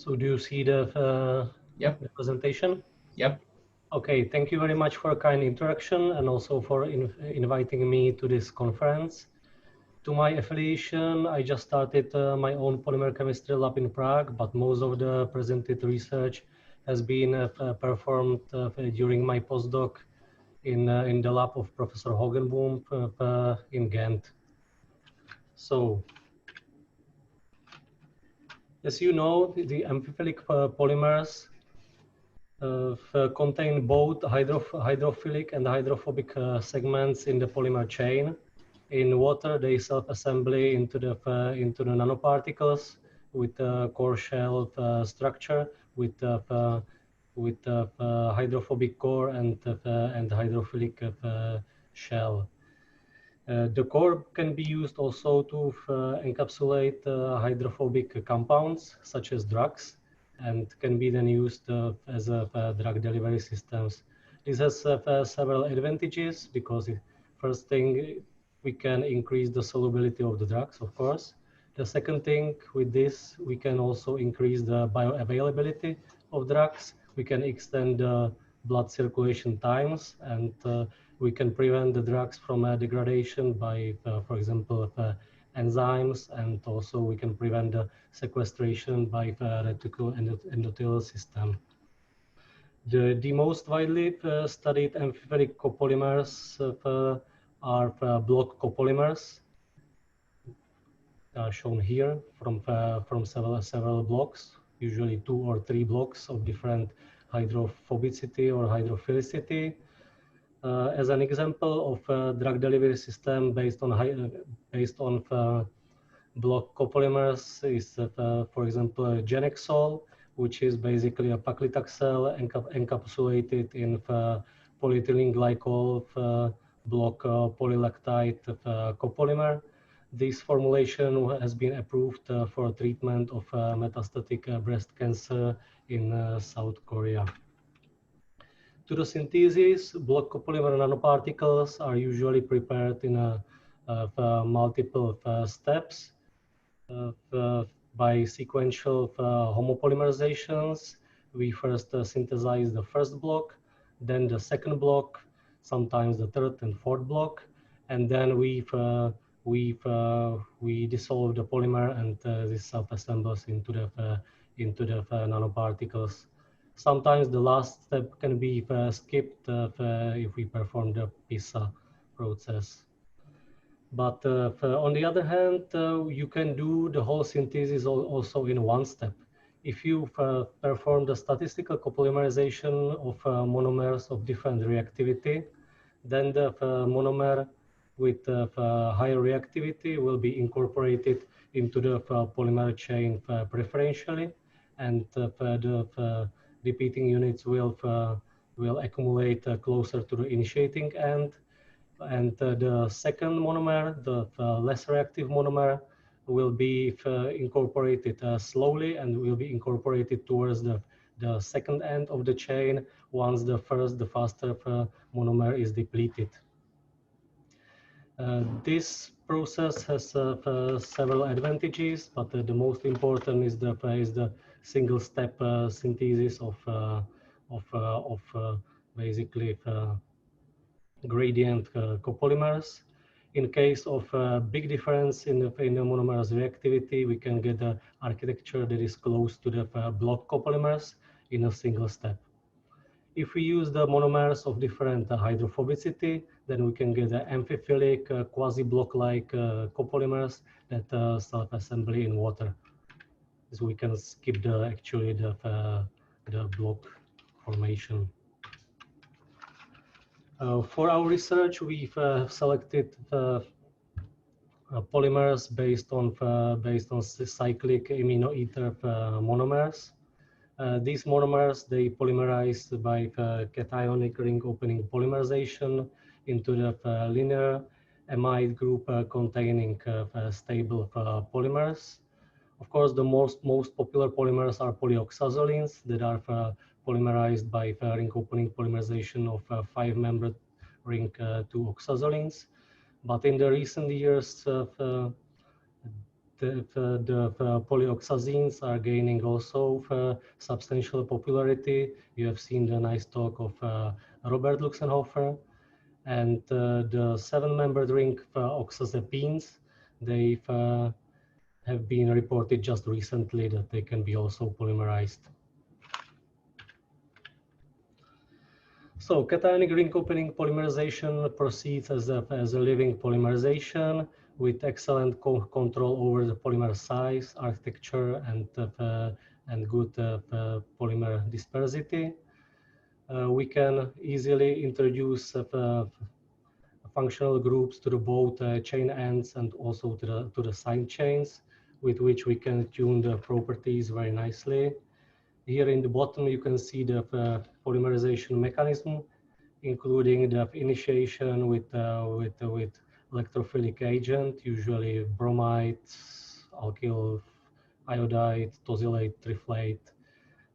So do you see the Yep. the presentation? Yep. Okay, thank you very much for a kind introduction and also for inviting me to this conference. To my affiliation, I just started my own polymer chemistry lab in Prague, but most of the presented research has been performed during my postdoc in the lab of Professor Hogenboom in Ghent. So, as you know, the amphiphilic polymers contain both hydrophilic and hydrophobic segments in the polymer chain. In water, they self-assembly into the nanoparticles with a core shell structure with hydrophobic core and hydrophilic shell. The core can be used also to encapsulate hydrophobic compounds such as drugs, and can be then used as a drug delivery systems. This has several advantages because first thing, we can increase the solubility of the drugs, of course. The second thing, with this, we can also increase the bioavailability of drugs. We can extend the blood circulation times, and we can prevent the drugs from degradation by, for example, enzymes, and also we can prevent the sequestration by reticular endothelial system. The most widely studied amphiphilic copolymers are block copolymers, shown here from several blocks, usually 2 or 3 blocks of different hydrophobicity or hydrophilicity. As an example of a drug delivery system based on block copolymers is, for example, Genexol, which is basically a paclitaxel encapsulated in polyethylene glycol block polylactide copolymer. This formulation has been approved for treatment of metastatic breast cancer in South Korea. To the synthesis, block copolymer nanoparticles are usually prepared in multiple steps by sequential homopolymerizations. We first synthesize the first block, then the second block, sometimes the third and fourth block, and then we dissolve the polymer, and this self-assembles into the nanoparticles. Sometimes the last step can be skipped if we perform the PISA process. But on the other hand, you can do the whole synthesis also in one step. If you perform the statistical copolymerization of monomers of different reactivity, then the monomer with higher reactivity will be incorporated into the polymer chain preferentially, and the repeating units will accumulate closer to the initiating end. And the second monomer, the less reactive monomer, will be incorporated slowly, and will be incorporated towards the second end of the chain once the faster monomer is depleted. This process has several advantages, but the most important is the single-step synthesis of basically gradient copolymers. In case of a big difference in the monomer's reactivity, we can get an architecture that is close to the block copolymers in a single step. If we use the monomers of different hydrophobicity, then we can get the amphiphilic quasi-block-like copolymers that self-assembly in water. So we can skip the block formation. For our research, we've selected polymers based on cyclic amino ether monomers. These monomers, they polymerize by cationic ring opening polymerization into the linear amide group containing stable polymers. Of course, the most popular polymers are polyoxazolines that are polymerized by ring opening polymerization of 5-membered ring 2 oxazolines. But in the recent years, the polyoxazines are gaining also substantial popularity. You have seen the nice talk of Robert Luxenhofer. And the 7-membered ring oxazepines, they have been reported just recently that they can be also polymerized. So cationic ring opening polymerization proceeds as a living polymerization with excellent control over the polymer size, architecture, and good polymer dispersity. We can easily introduce functional groups to the both chain ends and also to the side chains, with which we can tune the properties very nicely. Here in the bottom, you can see the polymerization mechanism, including the initiation with electrophilic agent, usually bromides, alkyl iodide, tosylate, triflate.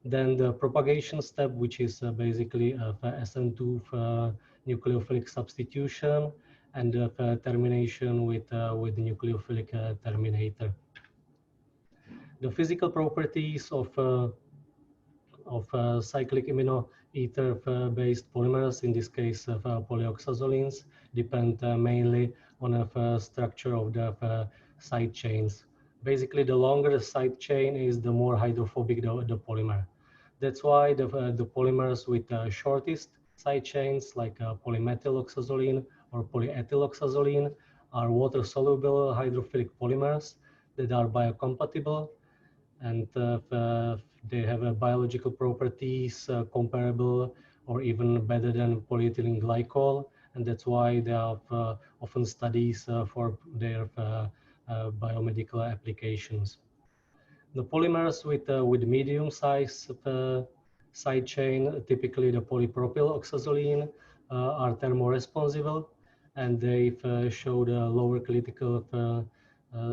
Then the propagation step, which is basically SN2 nucleophilic substitution, and termination with the nucleophilic terminator. The physical properties of cyclic amino ether based polymers, in this case polyoxazolines, depend mainly on the structure of the side chains. Basically, the longer the side chain is, the more hydrophobic the polymer. That's why the polymers with the shortest side chains, like polymethyloxazoline or polyethyloxazoline, are water-soluble hydrophilic polymers that are biocompatible, and they have biological properties comparable or even better than polyethylene glycol, and that's why they have often studies for their biomedical applications. The polymers with medium size side chain, typically the polypropyloxazoline, are thermoresponsible, and they show the lower critical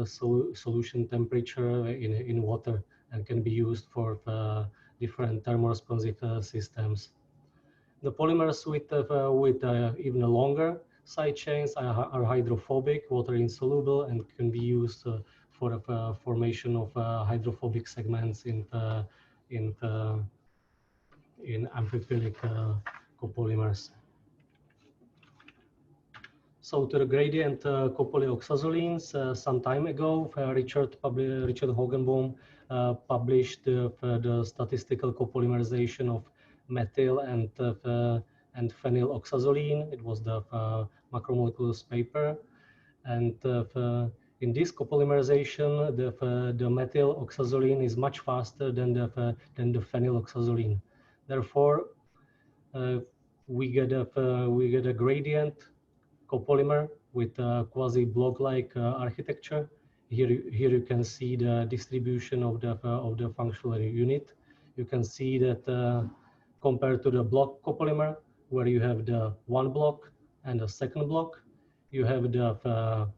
solution temperature in water and can be used for different thermoresponsive systems. The polymers with even longer side chains are hydrophobic, water insoluble, and can be used for the formation of hydrophobic segments in amphiphilic copolymers. So to the gradient copolyoxazolines, some time ago, Richard Hogenboom published the statistical copolymerization of methyl and phenyloxazoline. It was the macromolecules paper, and in this copolymerization, the methyl oxazoline is much faster than the phenyloxazoline. Therefore, we get a gradient copolymer with a quasi-block-like architecture. Here you can see the distribution of the functional unit. You can see that compared to the block copolymer, where you have the one block and the second block, you have the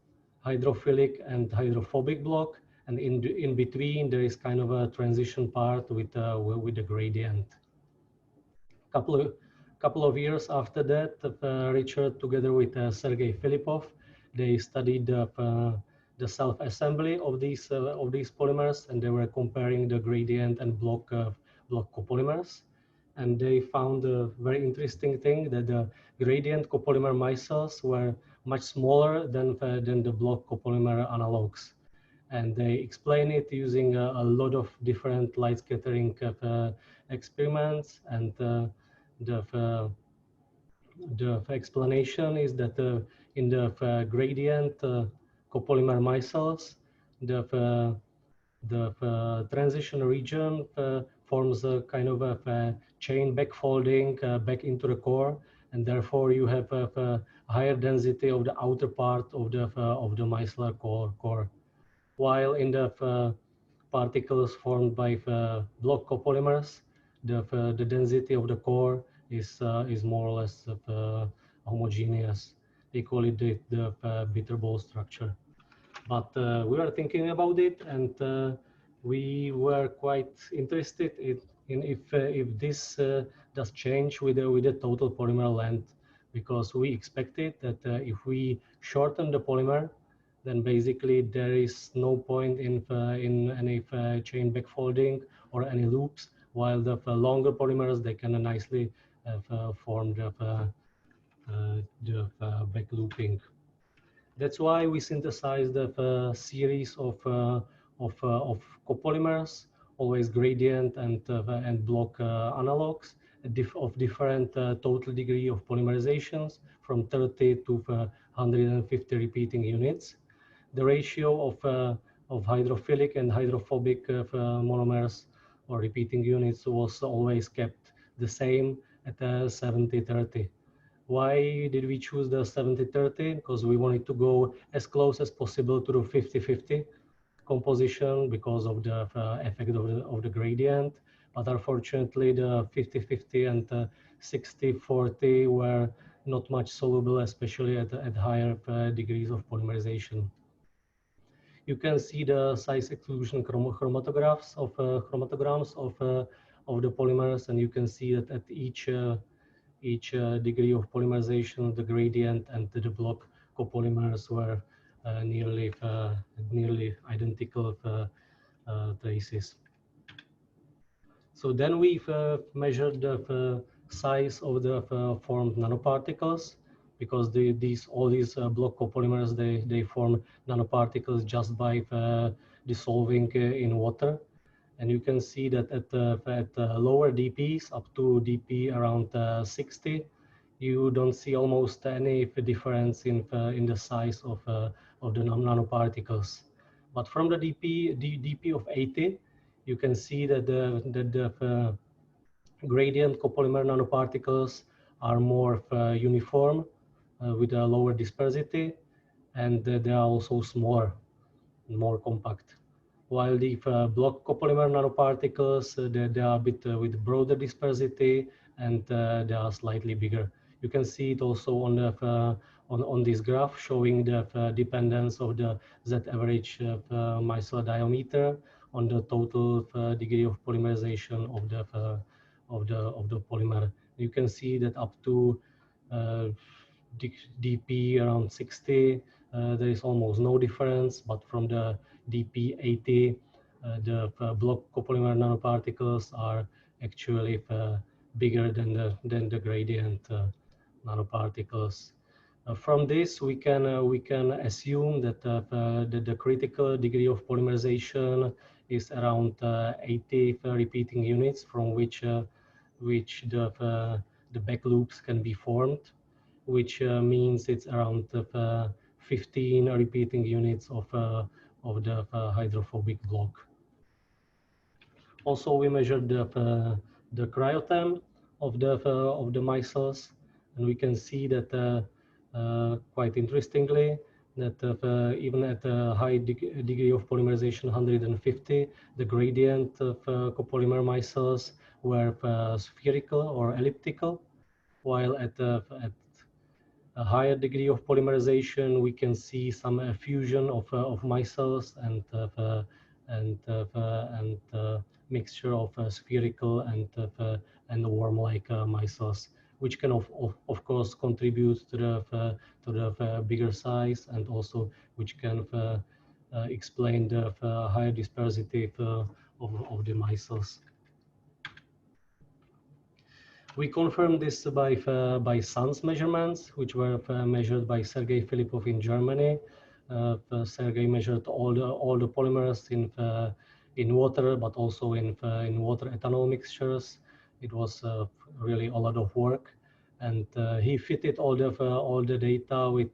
hydrophilic and hydrophobic block, and in between there is kind of a transition part with the gradient. Couple of years after that, Richard, together with Sergei Filipov, they studied the self-assembly of these polymers, and they were comparing the gradient and block copolymers, and they found a very interesting thing, that the gradient copolymer micelles were much smaller than the block copolymer analogs. And they explain it using a lot of different light scattering experiments, and the explanation is that in the gradient copolymer micelles, the transition region forms a kind of a chain backfolding back into the core, and therefore you have a higher density of the outer part of the micellar core. While in the particles formed by block copolymers, the density of the core is more or less homogeneous. They call it the Bitterball structure. But we were thinking about it, and we were quite interested in if this does change with the total polymer length, because we expected that if we shorten the polymer, then basically there is no point in any chain backfolding or any loops, while the longer polymers, they can nicely form the back looping. That's why we synthesized a series of copolymers, always gradient and block analogs of different total degree of polymerizations from 30 to 150 repeating units. The ratio of hydrophilic and hydrophobic monomers or repeating units was always kept the same at 70-30. Why did we choose the 70-30? Because we wanted to go as close as possible to the 50-50 composition because of the effect of the gradient. But unfortunately, the 50-50 and 60-40 were not much soluble, especially at higher degrees of polymerization. You can see the size exclusion chromatographs of the polymers, and you can see that at each degree of polymerization, the gradient and the block copolymers were nearly identical traces. So then we've measured the size of the formed nanoparticles, because all these block copolymers, they form nanoparticles just by dissolving in water. And you can see that at lower DPs, up to DP around 60, you don't see almost any difference in the size of the nanoparticles. But from the DP of 80, you can see that the gradient copolymer nanoparticles are more uniform with a lower dispersity, and they are also smaller, more compact. While the block copolymer nanoparticles, they are a bit with broader dispersity, and they are slightly bigger. You can see it also on the on this graph showing the dependence of the Z average micellar diameter on the total degree of polymerization of the polymer. You can see that up to DP around 60, there is almost no difference, but from the DP 80, the block copolymer nanoparticles are actually bigger than the gradient nanoparticles. From this, we can assume that the critical degree of polymerization is around 80 repeating units, from which the back loops can be formed, which means it's around 15 repeating units of the hydrophobic block. Also, we measured the cryotem of the micelles, and we can see that quite interestingly that even at a high degree of polymerization, 150, the gradient of copolymer micelles were spherical or elliptical, while at a higher degree of polymerization, we can see some fusion of micelles and mixture of spherical and worm-like micelles, which can of course contribute to the bigger size, and also which can explain the higher dispersity of the micelles. We confirmed this by SANS measurements, which were measured by Sergei Filipov in Germany. Sergei measured all the polymers in water, but also in water ethanol mixtures. It was really a lot of work, and he fitted all the data with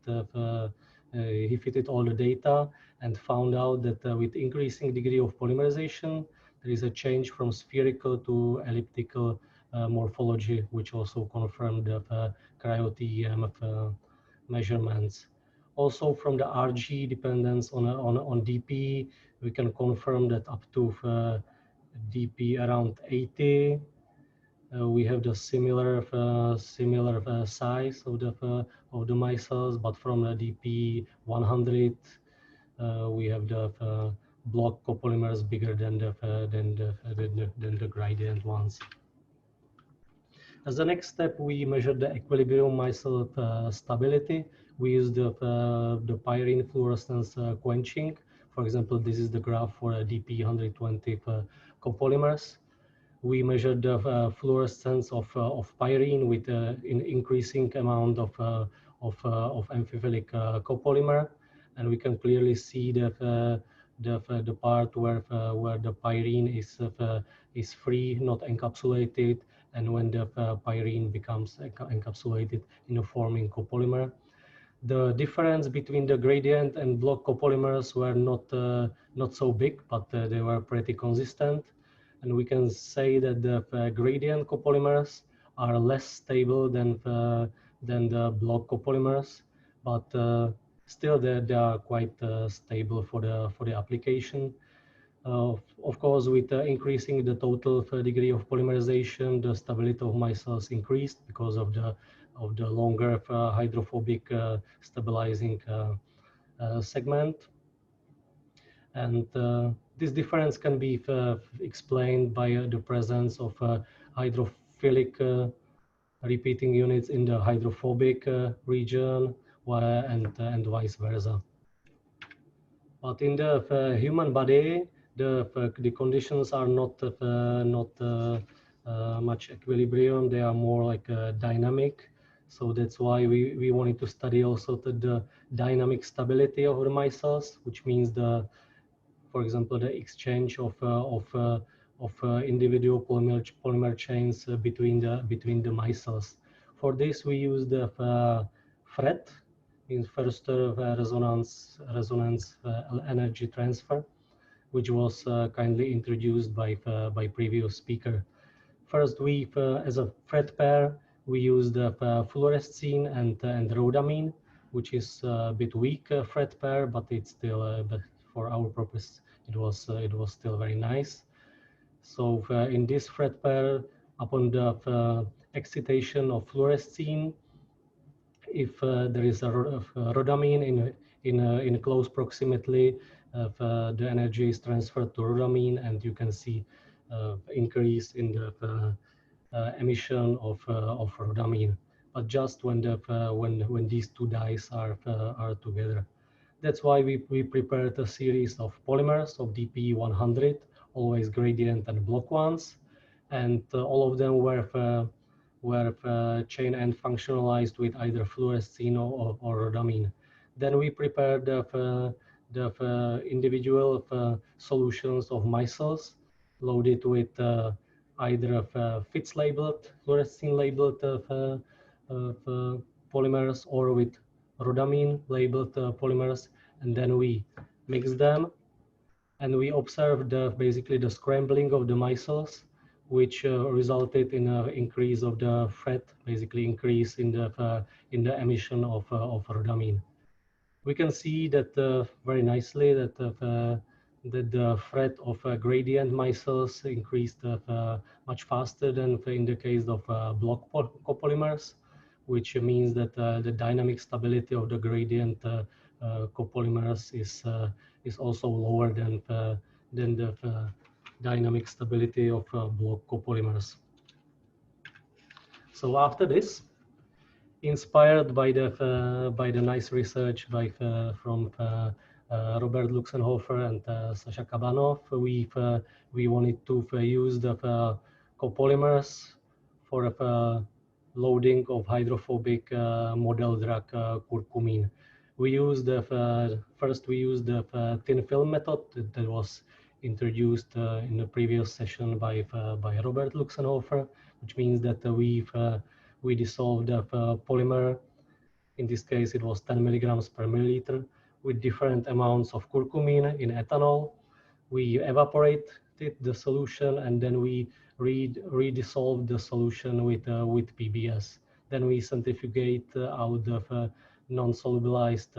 he fitted all the data and found out that with increasing degree of polymerization, there is a change from spherical to elliptical morphology, which also confirmed the cryo-TEM measurements. Also, from the RG dependence on DP, we can confirm that up to DP around 80, we have the similar size of the micelles, but from the DP 100, we have the block copolymers bigger than the gradient ones. As the next step, we measured the equilibrium micelle stability, We use the pyrene fluorescence quenching. For example, this is the graph for DP120 copolymers. We measured the fluorescence of pyrene with an increasing amount of amphiphilic copolymer, and we can clearly see the part where the pyrene is free, not encapsulated, and when the pyrene becomes encapsulated in a forming copolymer. The difference between the gradient and block copolymers were not so big, but they were pretty consistent. And we can say that the gradient copolymers are less stable than the block copolymers, but still they are quite stable for the application. Of course, with increasing the total degree of polymerization, the stability of micelles increased because of the longer hydrophobic stabilizing segment. And this difference can be explained by the presence of hydrophilic repeating units in the hydrophobic region and vice versa. But in the human body, the conditions are not much equilibrium. They are more like dynamic. So that's why we wanted to study also the dynamic stability of the micelles, which means for example, the exchange of individual polymer chains between the micelles. For this, we use the FRET, means first resonance energy transfer, which was kindly introduced by previous speaker. First, we as a FRET pair, we use the fluorescein and rhodamine, which is a bit weak FRET pair, but it's still but for our purpose it was still very nice. So in this FRET pair, upon the excitation of fluorescein, if there is a rhodamine in close proximity, the energy is transferred to rhodamine, and you can see increase in the emission of rhodamine. But just when these two dyes are together. That's why we prepared a series of polymers of DP100, always gradient and block ones, and all of them were chain end functionalized with either fluorescein or rhodamine. Then we prepared the individual solutions of micelles loaded with either FITS labeled, fluorescein labeled polymers, or with rhodamine labeled polymers, and then we mix them, and we observed basically the scrambling of the micelles, which resulted in an increase of the FRET, basically increase in the emission of rhodamine. We can see that very nicely that the FRET of gradient micelles increased much faster than in the case of block copolymers, which means that the dynamic stability of the gradient copolymers is also lower than the dynamic stability of block copolymers. So after this, inspired by the nice research from Robert Luxenhofer and Sasha Kabanov, we wanted to use the copolymers for loading of hydrophobic model drug curcumin. First we used the thin film method that was introduced in the previous session by Robert Luxenhofer, which means that we dissolved the polymer. In this case, it was 10 milligrams per milliliter with different amounts of curcumin in ethanol. We evaporated the solution, and then we redissolved the solution with PBS. Then we centrifugate out the non-solubilized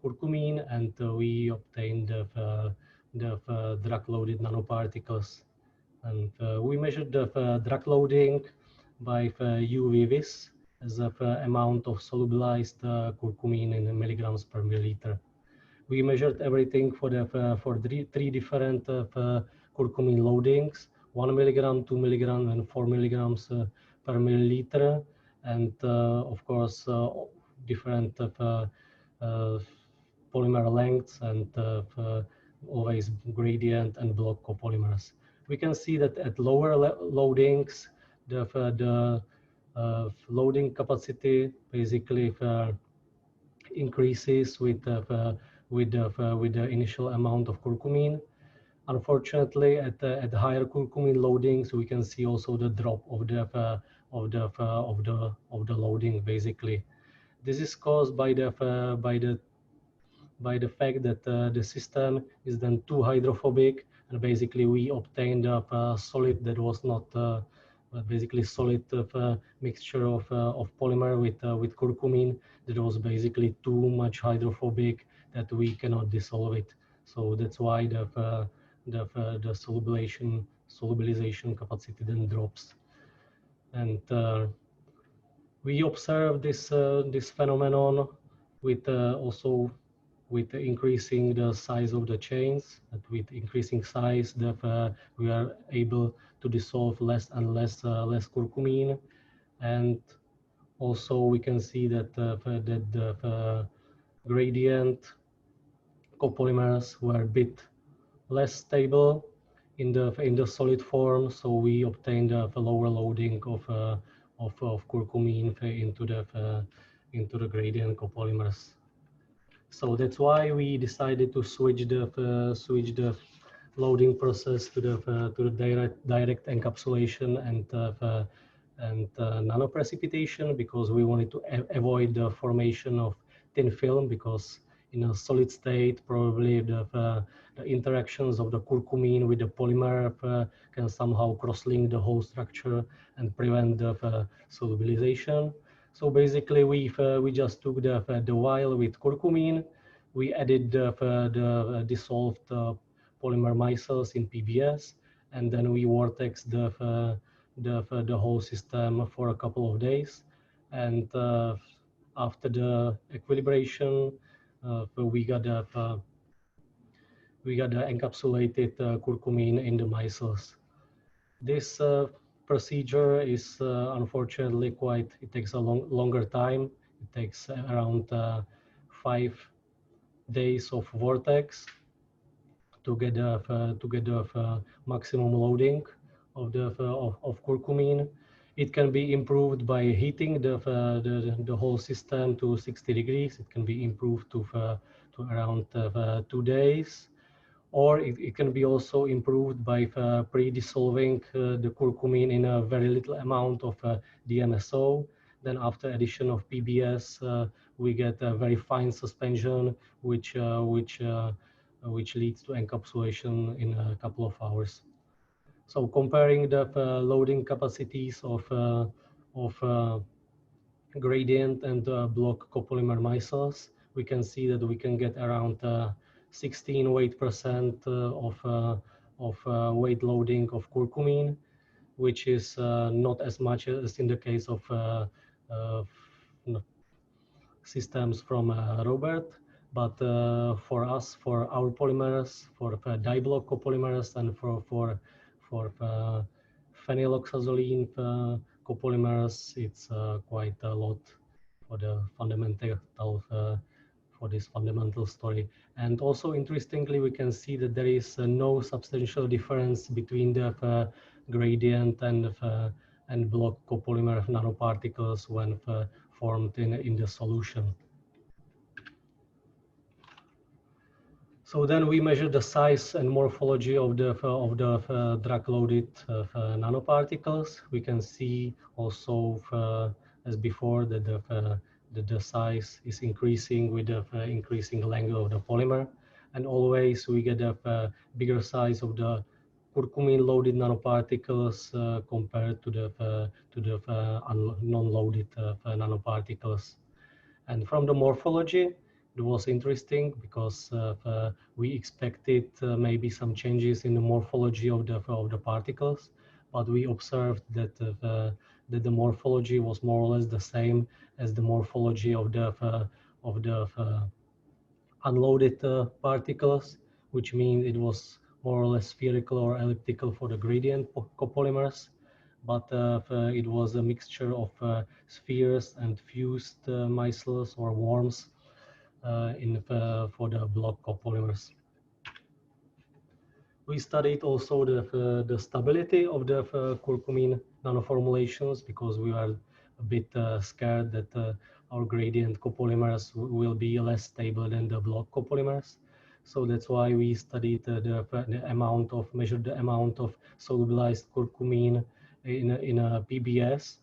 curcumin and we obtained the drug-loaded nanoparticles. And we measured the drug loading by UV-Vis as the amount of solubilized curcumin in milligrams per milliliter. We measured everything for three different curcumin loadings: 1 milligram, 2 milligram, and 4 milligrams per milliliter. and of course different polymer lengths and always gradient and block copolymers. We can see that at lower loadings, the loading capacity basically increases with the initial amount of curcumin. Unfortunately, at higher curcumin loadings, we can see also the drop of the loading. Basically, this is caused by the fact that the system is then too hydrophobic, and basically we obtained a solid that was not basically solid mixture of polymer with curcumin that was basically too much hydrophobic that we cannot dissolve it. So that's why the solubilization capacity then drops. And we observe this phenomenon with also with increasing the size of the chains. And with increasing size, we are able to dissolve less and less curcumin, and also we can see that the gradient copolymers were a bit less stable in the solid form, so we obtained a lower loading of curcumin into the gradient copolymers. So that's why we decided to switch the loading process to the direct encapsulation and nanoprecipitation, because we wanted to avoid the formation of thin film, because in a solid state probably the interactions of the curcumin with the polymer can somehow cross-link the whole structure and prevent the solubilization. So basically, we just took the vial with curcumin, we added the dissolved polymer micelles in PBS, and then we vortex the whole system for a couple of days. And after the equilibration, we got the encapsulated curcumin in the micelles. This procedure is unfortunately it takes a longer time. It takes around 5 days of vortex to get the maximum loading of curcumin. It can be improved by heating the whole system to 60 degrees. It can be improved to around 2 days, or it can be also improved by pre-dissolving the curcumin in a very little amount of DMSO. Then after addition of PBS, we get a very fine suspension, which leads to encapsulation in a couple of hours. So comparing the loading capacities of gradient and block copolymer micelles, we can see that we can get around 16 weight% of weight loading of curcumin, which is not as much as in the case of systems from Robert, but for us, for our polymers, for diblock copolymers, and for phenyloxazolene copolymers, it's quite a lot for the fundamental for this fundamental story. And also interestingly, we can see that there is no substantial difference between the gradient and block copolymer nanoparticles when formed in the solution. So then we measure the size and morphology of the drug-loaded nanoparticles. We can see also, as before, that the size is increasing with the increasing length of the polymer, and always we get a bigger size of the curcumin-loaded nanoparticles compared to the non-loaded nanoparticles. And from the morphology, it was interesting because we expected maybe some changes in the morphology of the particles, but we observed that the morphology was more or less the same as the morphology of the unloaded particles, which means it was more or less spherical or elliptical for the gradient copolymers, but it was a mixture of spheres and fused micelles or worms for the block copolymers. We studied also the stability of the curcumin nanoformulations because we are a bit scared that our gradient copolymers will be less stable than the block copolymers. So that's why we studied measured the amount of solubilized curcumin in a PBS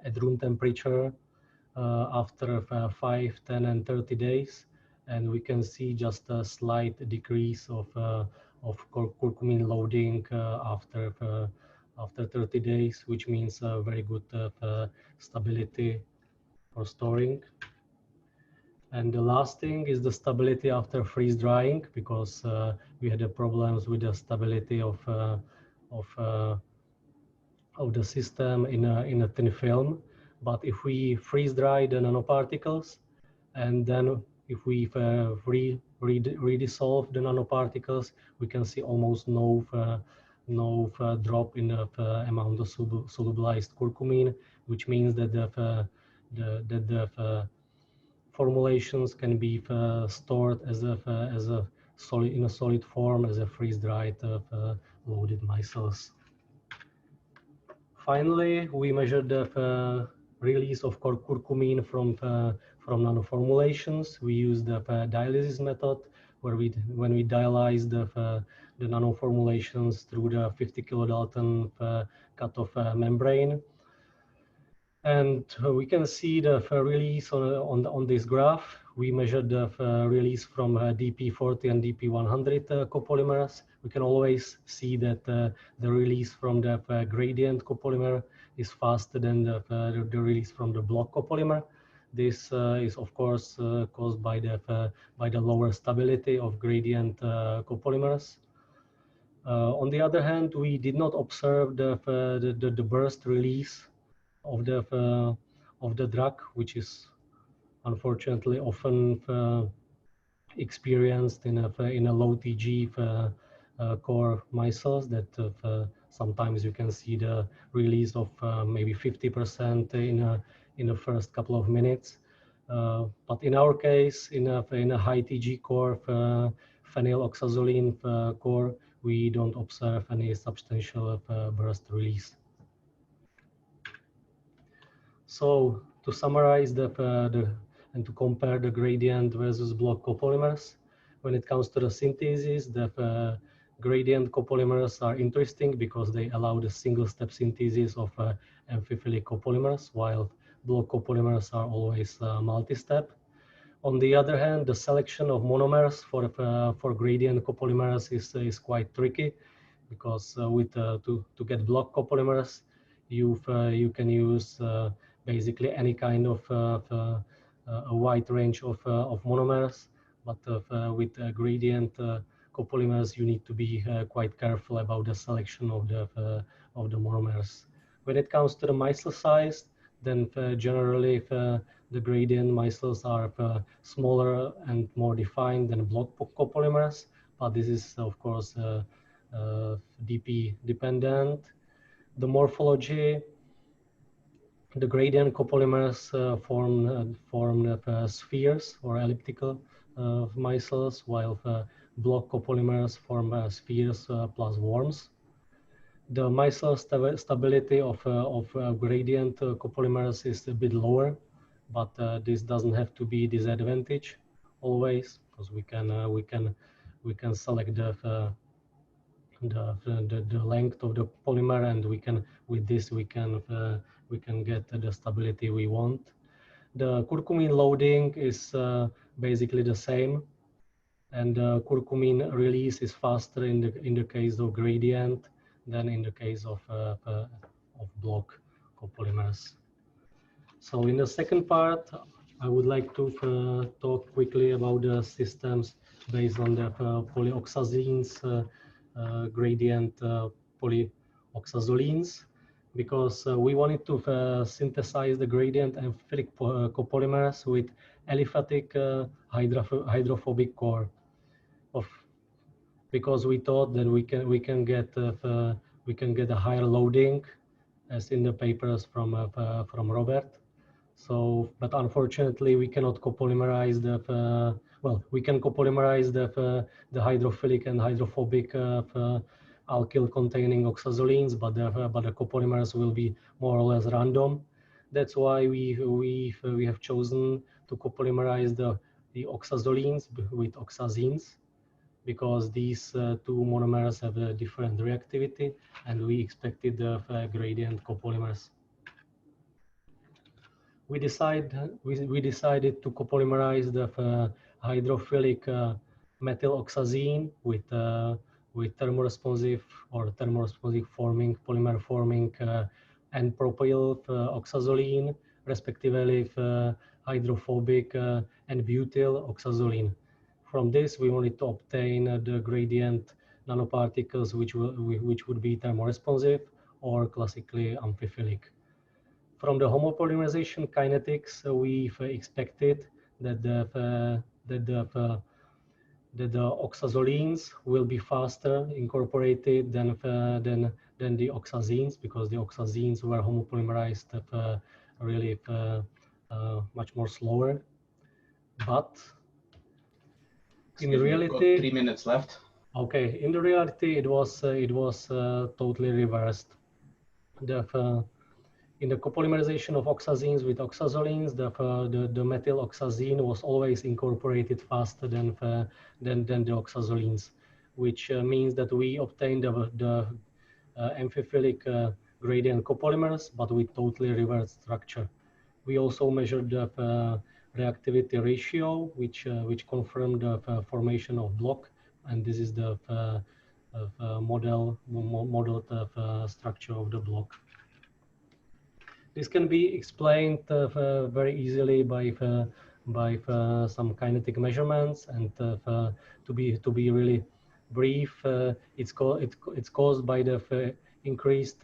at room temperature after 5, 10, and 30 days, and we can see just a slight decrease of curcumin loading after 30 days, which means very good stability for storing. And the last thing is the stability after freeze drying, because we had problems with the stability of the system in a thin film. But if we freeze dry the nanoparticles, and then if we redissolve the nanoparticles, we can see almost no drop in the amount of solubilized curcumin, which means that the formulations can be stored as a solid in a solid form as a freeze-dried loaded micelles. Finally, we measured the release of curcumin from nanoformulations. We used the dialysis method, where when we dialyzed the nanoformulations through the 50 kilodalton cutoff membrane. And we can see the release on this graph. We measured the release from DP40 and DP100 copolymers. We can always see that the release from the gradient copolymer is faster than the release from the block copolymer. This is of course caused by the lower stability of gradient copolymers. On the other hand, we did not observe the burst release of the drug, which is unfortunately often experienced in a low TG core micelles, that sometimes you can see the release of maybe 50% in the first couple of minutes. But in our case, in a high TG core phenyloxazoline core, we don't observe any substantial burst release. So to summarize and to compare the gradient versus block copolymers, when it comes to the synthesis, the gradient copolymers are interesting because they allow the single-step synthesis of amphiphilic copolymers, while block copolymers are always multi-step. On the other hand, the selection of monomers for gradient copolymers is quite tricky, because to get block copolymers, you can use basically any kind of a wide range of monomers, but with gradient copolymers, you need to be quite careful about the selection of the monomers. When it comes to the micelle size, then generally the gradient micelles are smaller and more defined than block copolymers, but this is of course DP dependent. The morphology, the gradient copolymers form spheres or elliptical micelles, while block copolymers form spheres plus worms. The micelle stability of gradient copolymers is a bit lower, but this doesn't have to be disadvantage always, because we can select the length of the polymer, and with this we can get the stability we want. The curcumin loading is basically the same, and curcumin release is faster in the case of gradient than in the case of block copolymers. So in the second part, I would like to talk quickly about the systems based on the polyoxazines, gradient polyoxazolines, because we wanted to synthesize the gradient amphiphilic copolymers with aliphatic hydrophobic core, because we thought that we can get we can get a higher loading, as in the papers from Robert. So, but unfortunately, we cannot copolymerize the well, we can copolymerize the hydrophilic and hydrophobic alkyl containing oxazolines, but the copolymers will be more or less random. That's why we have chosen to copolymerize the oxazolines with oxazines, because these two monomers have a different reactivity, and we expected the gradient copolymers. We decided to copolymerize the hydrophilic methyloxazine with thermoresponsive or thermoresponsive forming polymer forming and propyl oxazoline, respectively hydrophobic and butyl oxazoline. From this, we wanted to obtain the gradient nanoparticles which would be thermoresponsive or classically amphiphilic. From the homopolymerization kinetics, we've expected that the oxazolines will be faster incorporated than the oxazines, because the oxazines were homopolymerized really much more slower. But in reality, we've got 3 minutes left. Okay, in the reality, it was totally reversed. In the copolymerization of oxazines with oxazolines, the methyl oxazine was always incorporated faster than the oxazolines, which means that we obtained the amphiphilic gradient copolymers, but with totally reversed structure. We also measured the reactivity ratio, which confirmed the formation of block, and this is the modeled structure of the block. This can be explained very easily by some kinetic measurements, and to be really brief, it's caused by the increased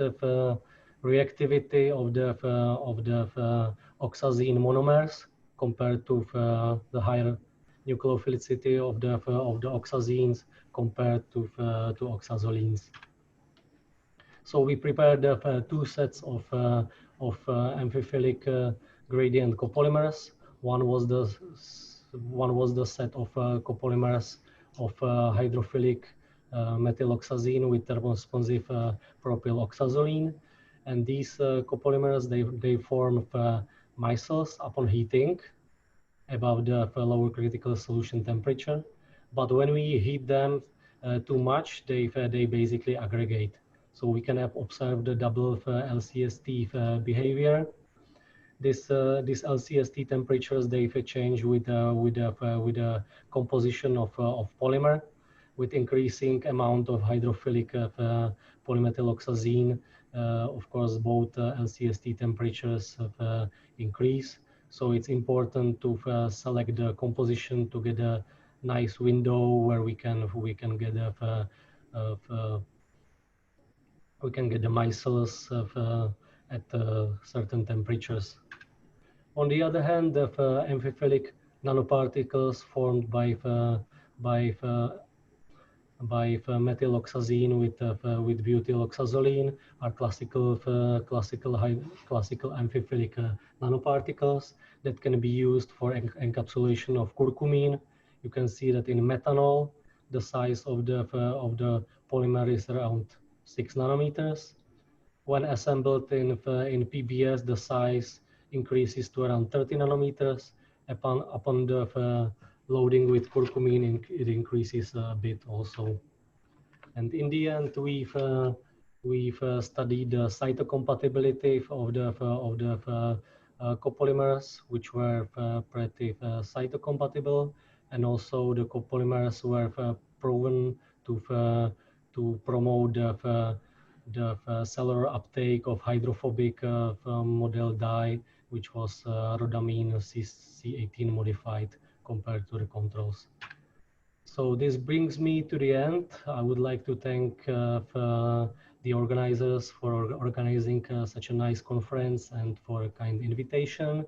reactivity of the oxazine monomers compared to the higher nucleophilicity of the oxazines compared to oxazolines. So we prepared two sets of amphiphilic gradient copolymers. One was the set of copolymers of hydrophilic methyloxazine with thermoresponsive propyl oxazoline, and these copolymers they form micelles upon heating above the lower critical solution temperature. But when we heat them too much, they basically aggregate. So we can observe the double LCST behavior. This LCST temperatures they change with the composition of polymer, with increasing amount of hydrophilic polymethyloxazine. Of course, both LCST temperatures increase. So it's important to select the composition to get a nice window where we can get the micelles at certain temperatures. On the other hand, the amphiphilic nanoparticles formed by methyloxazine with butyl oxazoline are classical amphiphilic nanoparticles that can be used for encapsulation of curcumin. You can see that in methanol, the size of the polymer is around 6 nanometers. When assembled in PBS, the size increases to around 30 nanometers. Upon the loading with curcumin, it increases a bit also. And in the end, we've studied the cytocompatibility of the copolymers, which were pretty cytocompatible, and also the copolymers were proven to promote the cellular uptake of hydrophobic model dye, which was rhodamine C18 modified compared to the controls. So this brings me to the end. I would like to thank the organizers for organizing such a nice conference and for a kind invitation.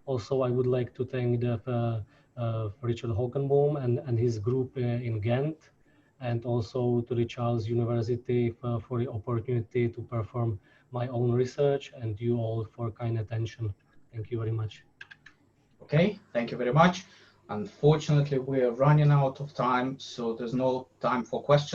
Also, I would like to thank Richard Hockenboom and his group in Ghent, and also to the Charles University for the opportunity to perform my own research, and you all for kind attention. Thank you very much. Okay, thank you very much. Unfortunately, we are running out of time, so there's no time for questions.